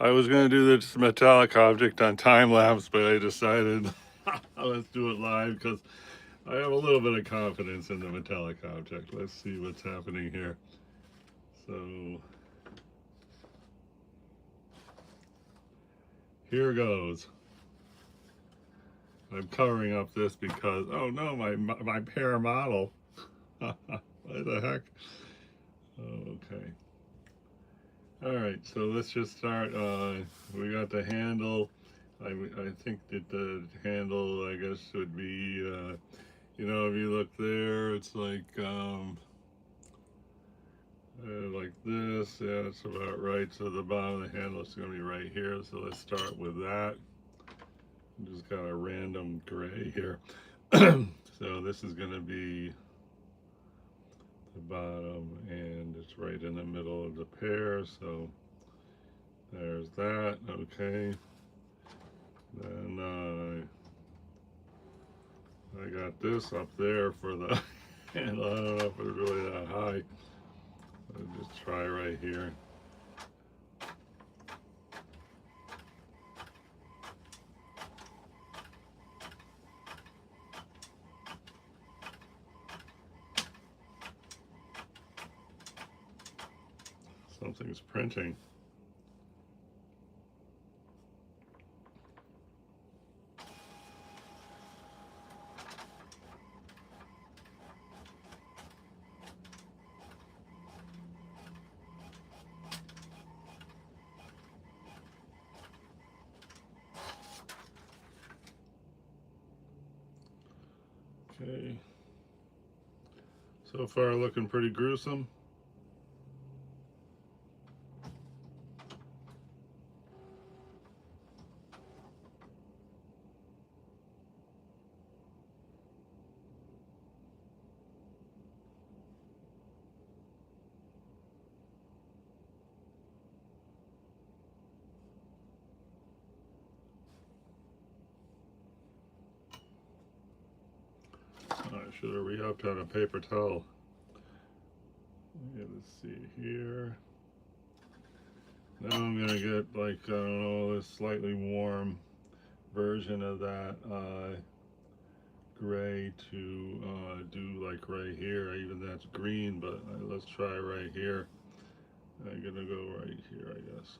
I was going to do this metallic object on time lapse, but I decided let's do it live because I have a little bit of confidence in the metallic object. Let's see what's happening here. So here goes. I'm covering up this because, oh no, my pair model. What the heck? Oh, okay. All right, so let's just start. We got the handle. I think that the handle, I guess, would be, if you look there, it's like this. Yeah, that's about right. So the bottom of the handle is going to be right here. So let's start with that. Just got a random gray here. So this is going to be the bottom, and it's right in the middle of the pair. So there's that. Okay. Then I got this up there for the handle. I don't know if it's really that high. I'll just try right here. Something's printing. Okay. So far looking pretty gruesome. I should have re-upped on a paper towel. Okay, let's see here. Now I'm gonna get like, I don't know, this slightly warm version of that gray to do like right here. Even that's green, but let's try right here. I'm gonna go right here, I guess.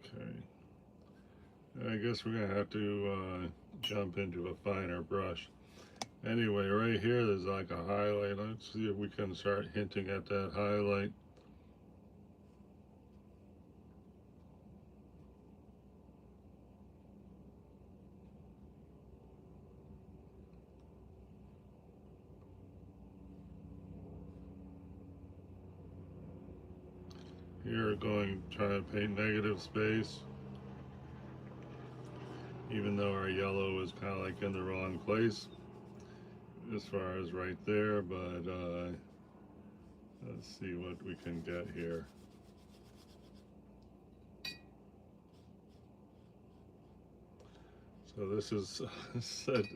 Okay. I guess we're gonna have to jump into a finer brush. Anyway, right here there's like a highlight. Let's see if we can start hinting at that highlight. Here, trying to paint negative space, even though our yellow is kind of like in the wrong place as far as right there, but let's see what we can get here. So this is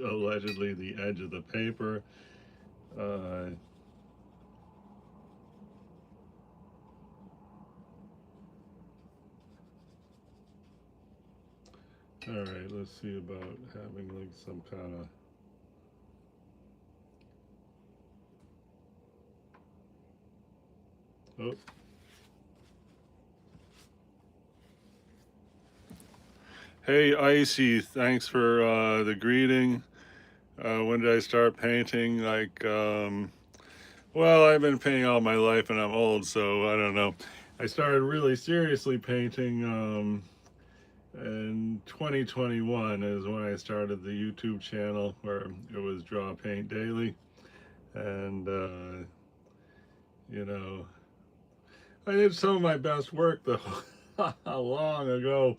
allegedly the edge of the paper. All right, let's see about having like some kind of oh. Hey Icy, thanks for the greeting. When did I start painting? Well, I've been painting all my life and I'm old, so I don't know. I started really seriously painting in 2021 is when I started the YouTube channel where it was Draw Paint Daily. And, you know, I did some of my best work though long ago.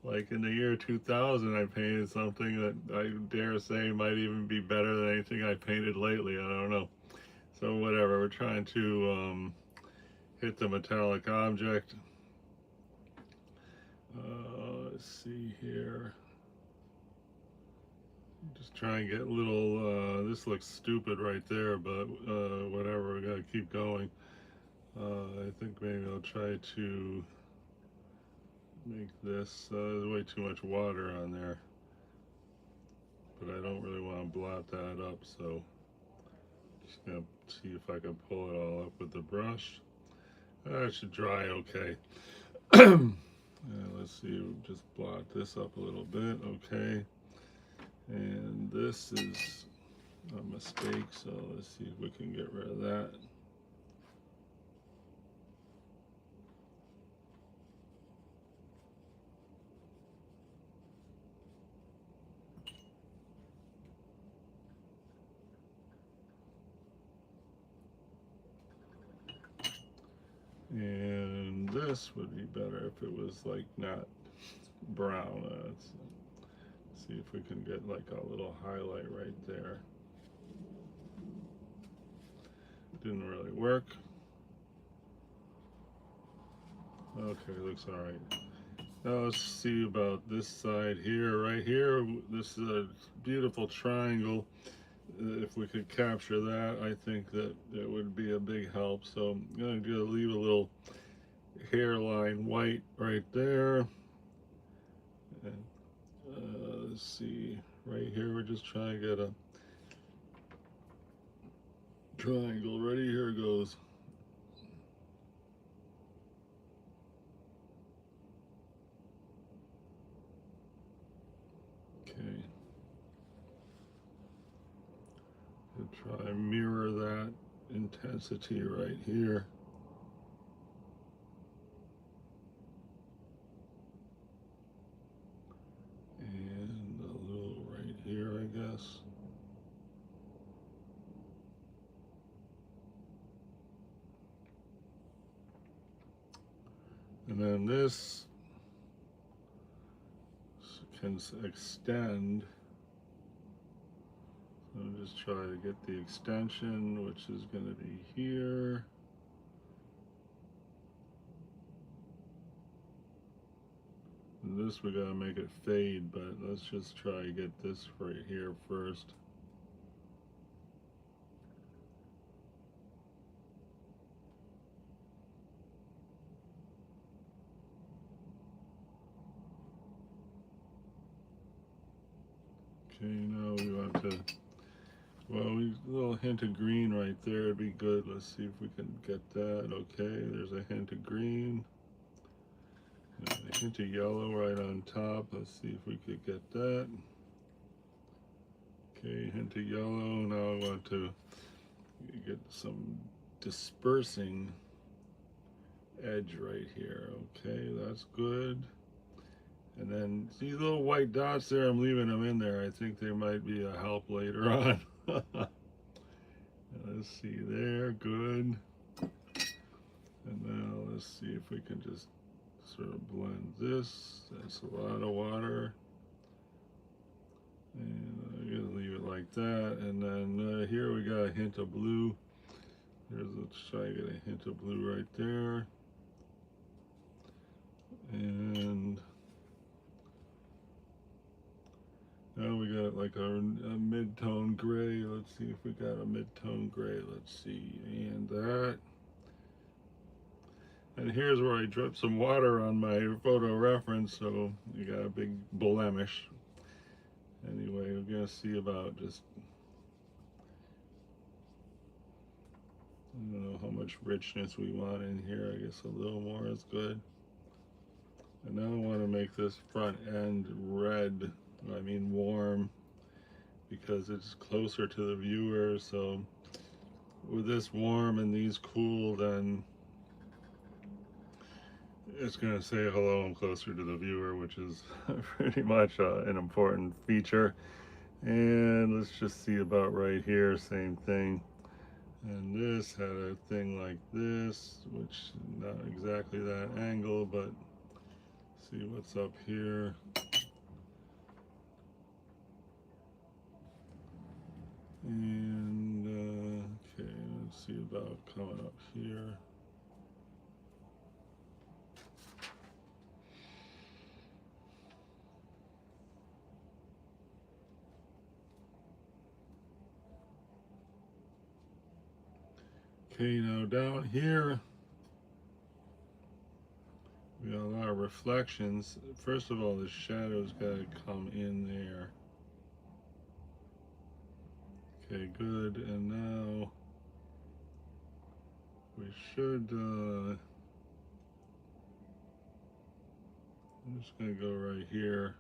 Like in the year 2000, I painted something that I dare say might even be better than anything I painted lately. I don't know. So whatever, we're trying to hit the metallic object. Let's see here. Just try and get a little, this looks stupid right there, but whatever, we gotta keep going. I think maybe I'll try to make this, there's way too much water on there, but I don't really want to blot that up, so just gonna see if I can pull it all up with the brush. It should dry okay. Let's see, we'll just blot this up a little bit, okay. And this is a mistake, so let's see if we can get rid of that. And this would be better if it was like not brown. Let's see if we can get like a little highlight right there. Didn't really work. Okay, looks all right. Now let's see about this side here, right here. This is a beautiful triangle. If we could capture that, I think that it would be a big help. So I'm going to leave a little hairline white right there. And, let's see, right here we're just trying to get a triangle. Ready? Here it goes. Okay. Try and mirror that intensity right here. And a little right here, I guess. And then this can extend. So I'll just try to get the extension, which is going to be here. And this we gotta make it fade, but let's just try to get this right here first. Okay, now we want to, well, a little hint of green right there would be good. Let's see if we can get that. Okay, there's a hint of green. And a hint of yellow right on top. Let's see if we could get that. Okay, hint of yellow. Now I want to get some dispersing edge right here. Okay, that's good. And then these little white dots there, I'm leaving them in there. I think they might be a help later on. Let's see there, good. And now let's see if we can just sort of blend this. That's a lot of water. And I'm gonna leave it like that. And then here we got a hint of blue. Let's try to get a hint of blue right there. And now we got like a mid-tone gray. Let's see if we got a mid-tone gray. Let's see, and that. And here's where I dripped some water on my photo reference, so you got a big blemish. Anyway, we're gonna see about just, I don't know how much richness we want in here. I guess a little more is good. And now I want to make this front end red, I mean warm, because it's closer to the viewer. So with this warm and these cool, then it's going to say hello, I'm closer to the viewer, which is pretty much an important feature. And let's just see about right here, same thing. And this had a thing like this, which not exactly that angle, but see what's up here. And okay, let's see about coming up here. Okay, now down here, We got a lot of reflections. First of all, the shadow's got to come in there. Okay, good. And now we should, I'm just going to go right here.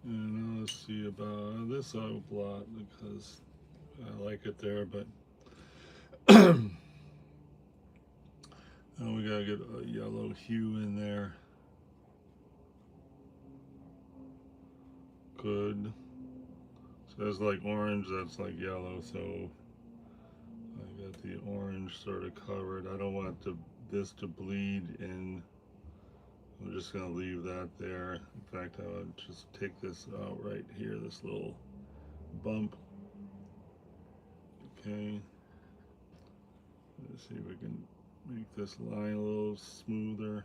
And now let's see about this outblot because I like it there, but now we gotta get a yellow hue in there. Good. So that's like orange, that's like yellow, so I got the orange sort of covered. I don't want this to bleed in. I'm just gonna leave that there. In fact, I would just take this out right here, this little bump. Okay. Let's see if we can make this line a little smoother.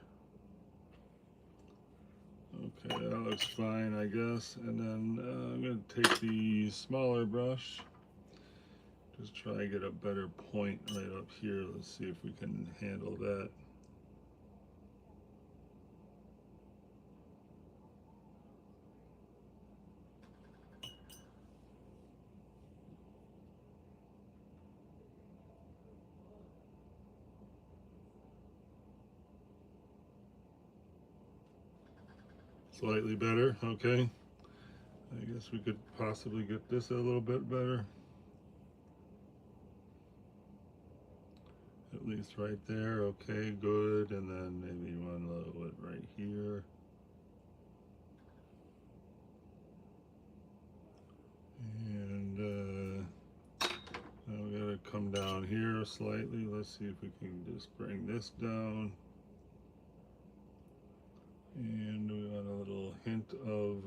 Okay, that looks fine, I guess. And then I'm going to take the smaller brush. Just try to get a better point right up here. Let's see if we can handle that. Slightly better, okay. I guess we could possibly get this a little bit better. At least right there, okay, good. And then maybe one little bit right here. And now we gotta come down here slightly. Let's see if we can just bring this down. And we want a little hint of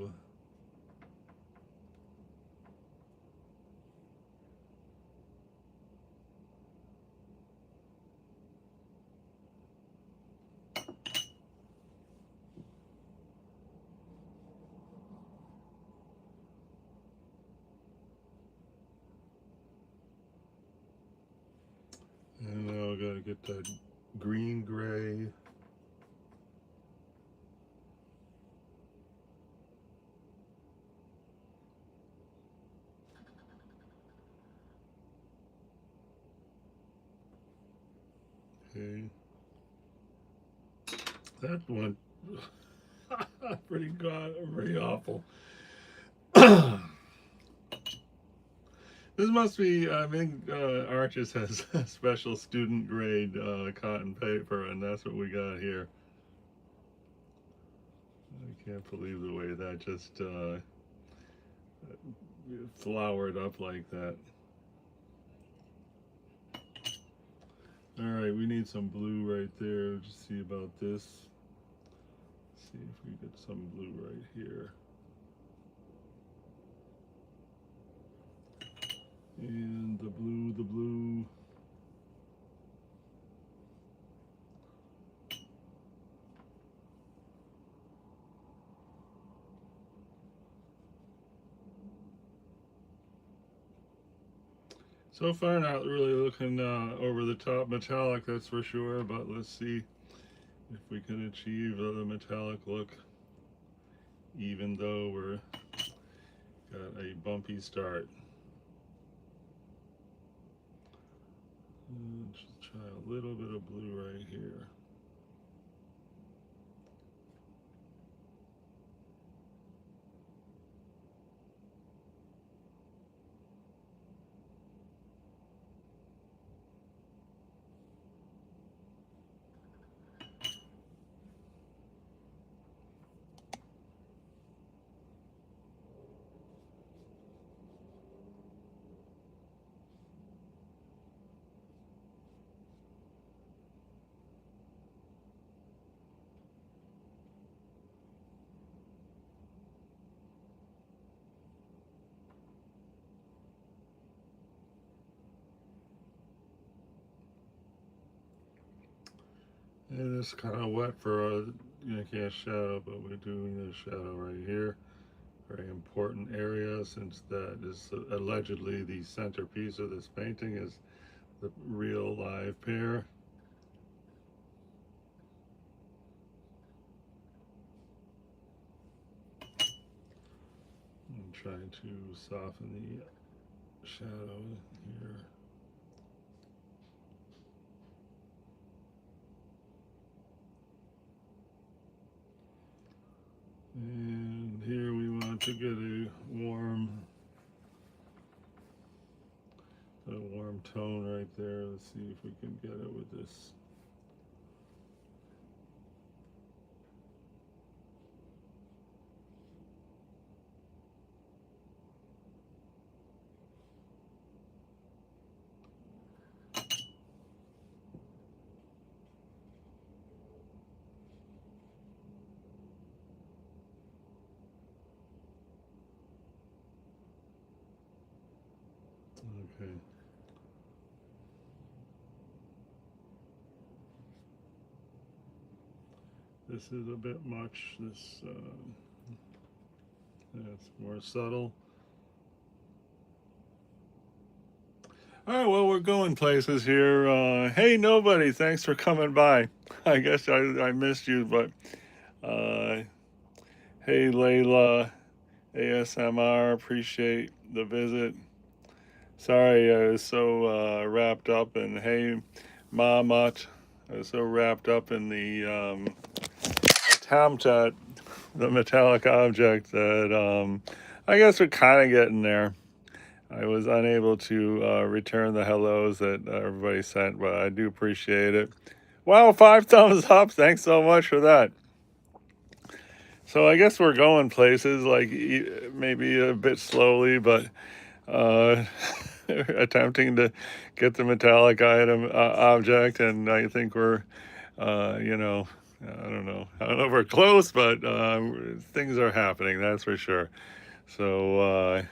and now we gotta get that green gray. Okay. That went pretty awful. This must be, I think Arches has special student grade cotton paper, and that's what we got here. I can't believe the way that just flowered up like that. Alright, we need some blue right there. Just see about this. See if we get some blue right here. And the blue. So far, not really looking over the top metallic, that's for sure, but let's see if we can achieve the metallic look, even though we're got a bumpy start. Just try a little bit of blue right here. And it's kind of wet for a, you can't shadow, but we're doing the shadow right here. Very important. important area, since that is allegedly the centerpiece of this painting, is the real live pear. I'm trying to soften the shadow here. And here we want to get a warm tone right there. Let's see if we can get it with this. Okay. This is a bit much. This it's more subtle. All right, well, we're going places here. Hey, nobody, thanks for coming by. I guess I missed you, but hey, Layla, ASMR, appreciate the visit. Sorry, I was so wrapped up in, hey, Mamat, I was so wrapped up in the attempt at the metallic object that I guess we're kind of getting there. I was unable to return the hellos that everybody sent, but I do appreciate it. Wow, 5 thumbs up. Thanks so much for that. So I guess we're going places, like maybe a bit slowly, but attempting to get the metallic item object, and I think we're, you know, I don't know if we're close, but things are happening, that's for sure. So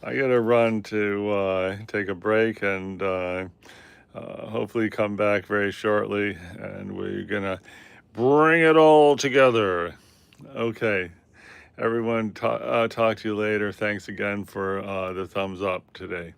I gotta run to take a break, and hopefully come back very shortly, and we're gonna bring it all together. Okay, everyone, talk to you later. Thanks again for the thumbs up today.